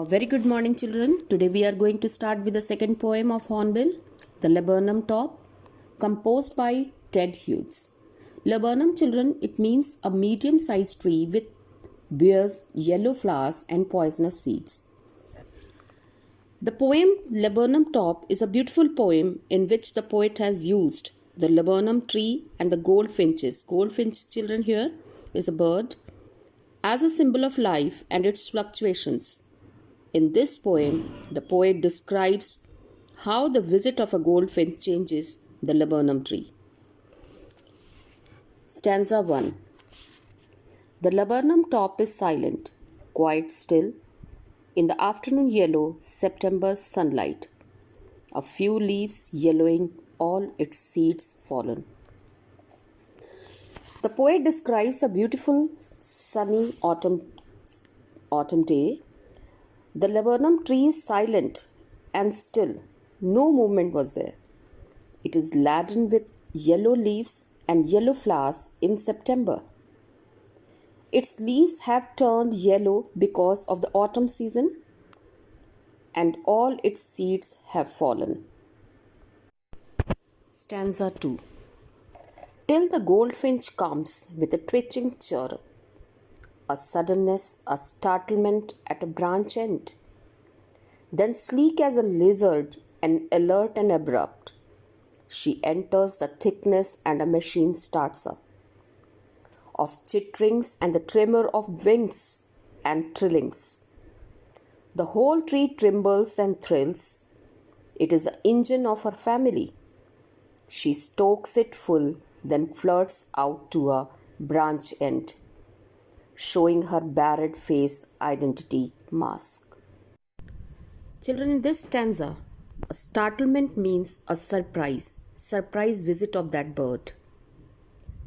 Very good morning, children. Today we are going to start with the second poem of Hornbill, The Laburnum Top, composed by Ted Hughes. Laburnum, children, it means a medium-sized tree with bears yellow flowers and poisonous seeds. The poem Laburnum Top is a beautiful poem in which the poet has used the laburnum tree and the goldfinches. Goldfinch, children, here is a bird as a symbol of life and its fluctuations. In this poem, the poet describes how the visit of a goldfinch changes the laburnum tree. Stanza 1. The laburnum top is silent, quite still, in the afternoon yellow September sunlight, a few leaves yellowing, all its seeds fallen. The poet describes a beautiful sunny autumn day. The laburnum tree is silent and still. No movement was there. It is laden with yellow leaves and yellow flowers in September. Its leaves have turned yellow because of the autumn season, and all its seeds have fallen. Stanza 2. Till the goldfinch comes with a twitching chirp, a suddenness, a startlement at a branch end. Then sleek as a lizard and alert and abrupt, she enters the thickness and a machine starts up. Of chitterings and the tremor of wings and trillings. The whole tree trembles and thrills. It is the engine of her family. She stokes it full, then flirts out to a branch end, showing her barred face identity mask. Children, in this stanza, a startlement means a surprise visit of that bird.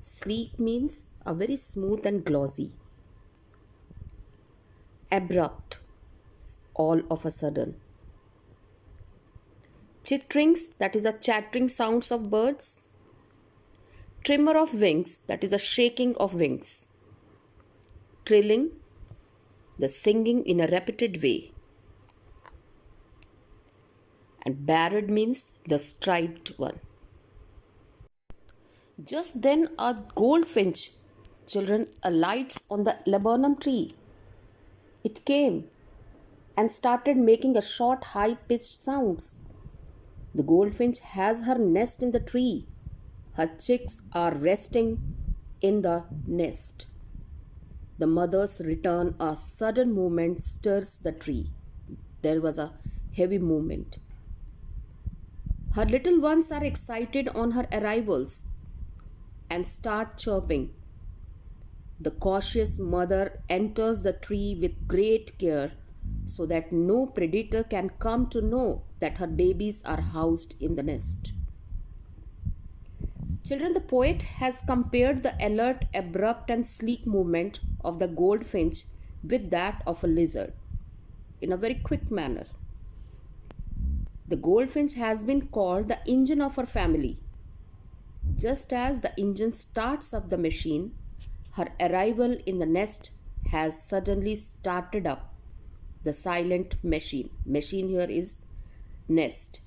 Sleek means a very smooth and glossy. Abrupt, all of a sudden. Chitterings, that is the chattering sounds of birds. Tremor of wings, that is the shaking of wings. Trilling, the singing in a repeated way. And barred means the striped one. Just then a goldfinch, children, alights on the laburnum tree. It came and started making a short, high-pitched sounds. The goldfinch has her nest in the tree. Her chicks are resting in the nest. The mother's return, a sudden movement stirs the tree. There was a heavy movement. Her little ones are excited on her arrivals and start chirping. The cautious mother enters the tree with great care so that no predator can come to know that her babies are housed in the nest. Children, the poet has compared the alert, abrupt and sleek movement of the goldfinch with that of a lizard in a very quick manner. The goldfinch has been called the engine of her family. Just as the engine starts up the machine, her arrival in the nest has suddenly started up the silent machine. Machine here is nest.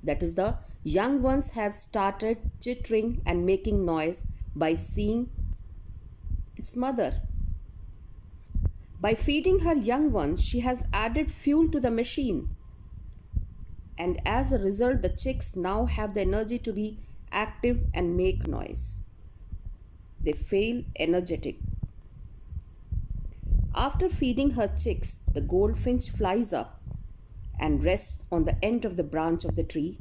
That is, the young ones have started chittering and making noise by seeing its mother. By feeding her young ones, she has added fuel to the machine. And as a result, the chicks now have the energy to be active and make noise. They feel energetic. After feeding her chicks, the goldfinch flies up and rests on the end of the branch of the tree,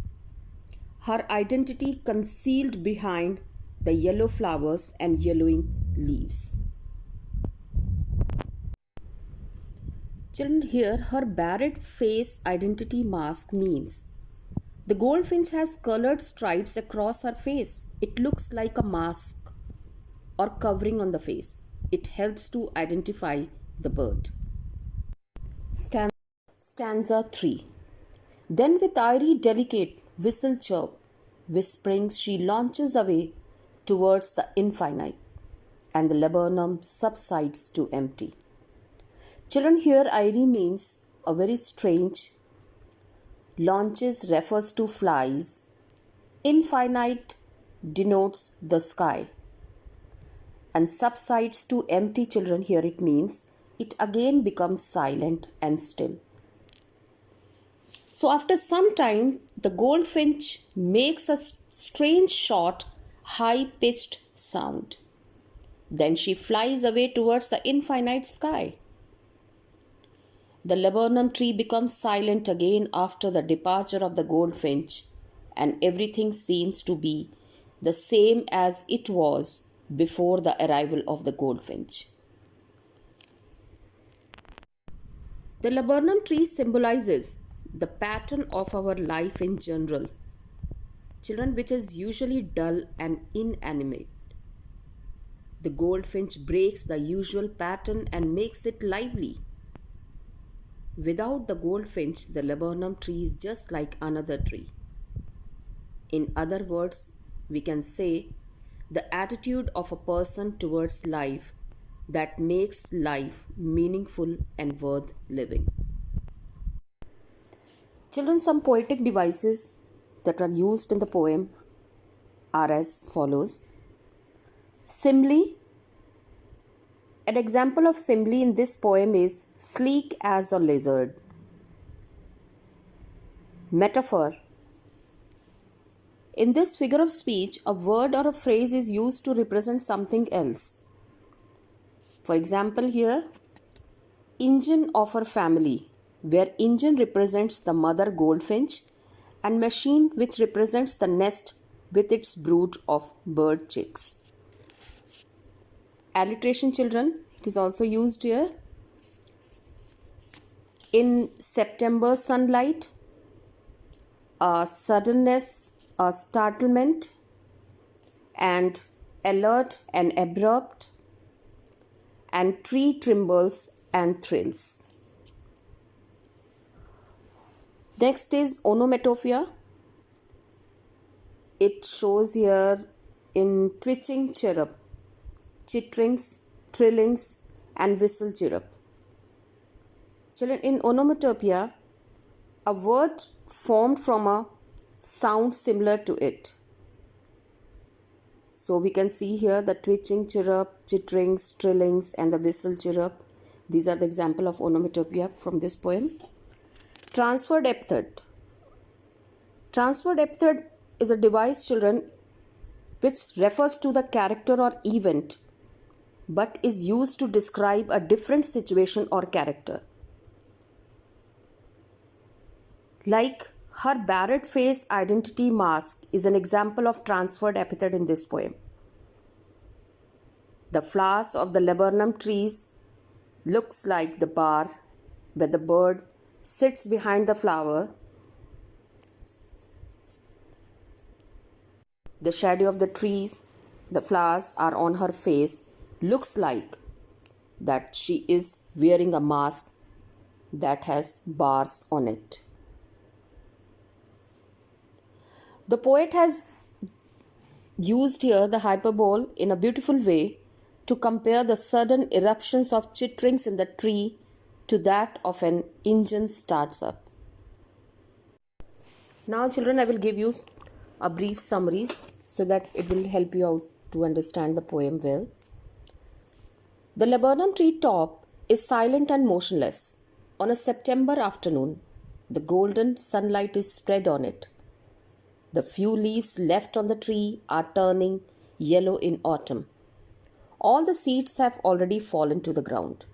her identity concealed behind the yellow flowers and yellowing leaves. Children, here her barred face identity mask means the goldfinch has colored stripes across her face. It looks like a mask or covering on the face. It helps to identify the bird. Stanza 3. Then with airy delicate whistle chirp, whisperings she launches away towards the infinite, and the laburnum subsides to empty. Children, here airy means a very strange. Launches refers to flies. Infinite denotes the sky. And subsides to empty children, here it means it again becomes silent and still. So after some time, the goldfinch makes a strange short, high-pitched sound. Then she flies away towards the infinite sky. The laburnum tree becomes silent again after the departure of the goldfinch, and everything seems to be the same as it was before the arrival of the goldfinch. The laburnum tree symbolizes the pattern of our life in general, children, which is usually dull and inanimate. The goldfinch breaks the usual pattern and makes it lively. Without the goldfinch, the laburnum tree is just like another tree. In other words, we can say the attitude of a person towards life that makes life meaningful and worth living. Children, some poetic devices that are used in the poem are as follows. Simile. An example of simile in this poem is sleek as a lizard. Metaphor. In this figure of speech, a word or a phrase is used to represent something else. For example, here, engine of her family, where engine represents the mother goldfinch and machine, which represents the nest with its brood of bird chicks. Alliteration, children, it is also used here. In September sunlight, a suddenness, a startlement, and alert and abrupt, and tree trembles and thrills. Next is onomatopoeia. It shows here in twitching chirrup, chitterings, trillings, and whistle chirrup. Children, in onomatopoeia, a word formed from a sound similar to it. So we can see here the twitching chirrup, chitterings, trillings, and the whistle chirrup. These are the example of onomatopoeia from this poem. Transferred epithet. Transferred epithet is a device, children, which refers to the character or event but is used to describe a different situation or character. Like her barred face identity mask is an example of transferred epithet in this poem. The flowers of the laburnum trees looks like the bar where the bird sits behind the flower. The shadow of the trees, the flowers are on her face, looks like that she is wearing a mask that has bars on it. The poet has used here the hyperbole in a beautiful way to compare the sudden eruptions of chitterings in the tree to that of an engine starts up. Now, children, I will give you a brief summary so that it will help you out to understand the poem well. The laburnum tree top is silent and motionless. On a September afternoon, the golden sunlight is spread on it. The few leaves left on the tree are turning yellow in autumn. All the seeds have already fallen to the ground.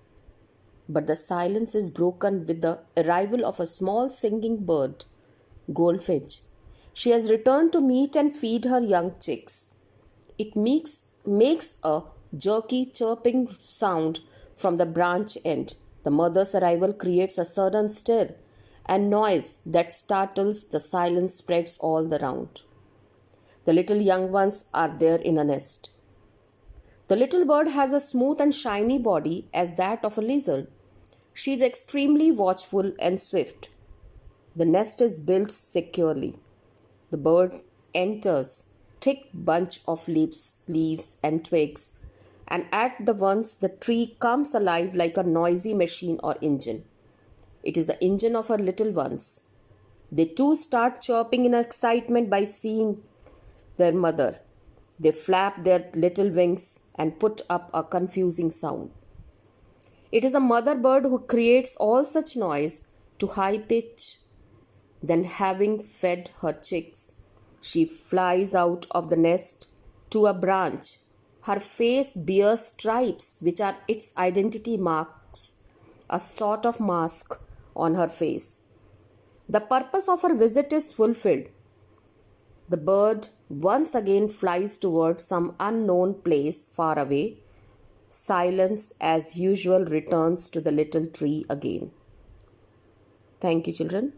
But the silence is broken with the arrival of a small singing bird, goldfinch. She has returned to meet and feed her young chicks. It makes a jerky chirping sound from the branch end. The mother's arrival creates a sudden stir and noise that startles. The silence spreads all around. The little young ones are there in a nest. The little bird has a smooth and shiny body as that of a lizard. She is extremely watchful and swift. The nest is built securely. The bird enters, thick bunch of leaves and twigs, and at the once the tree comes alive like a noisy machine or engine. It is the engine of her little ones. They too start chirping in excitement by seeing their mother. They flap their little wings and put up a confusing sound. It is the mother bird who creates all such noise to high pitch. Then, having fed her chicks, she flies out of the nest to a branch. Her face bears stripes, which are its identity marks, a sort of mask on her face. The purpose of her visit is fulfilled. The bird once again flies towards some unknown place far away. Silence, as usual, returns to the little tree again. Thank you, children.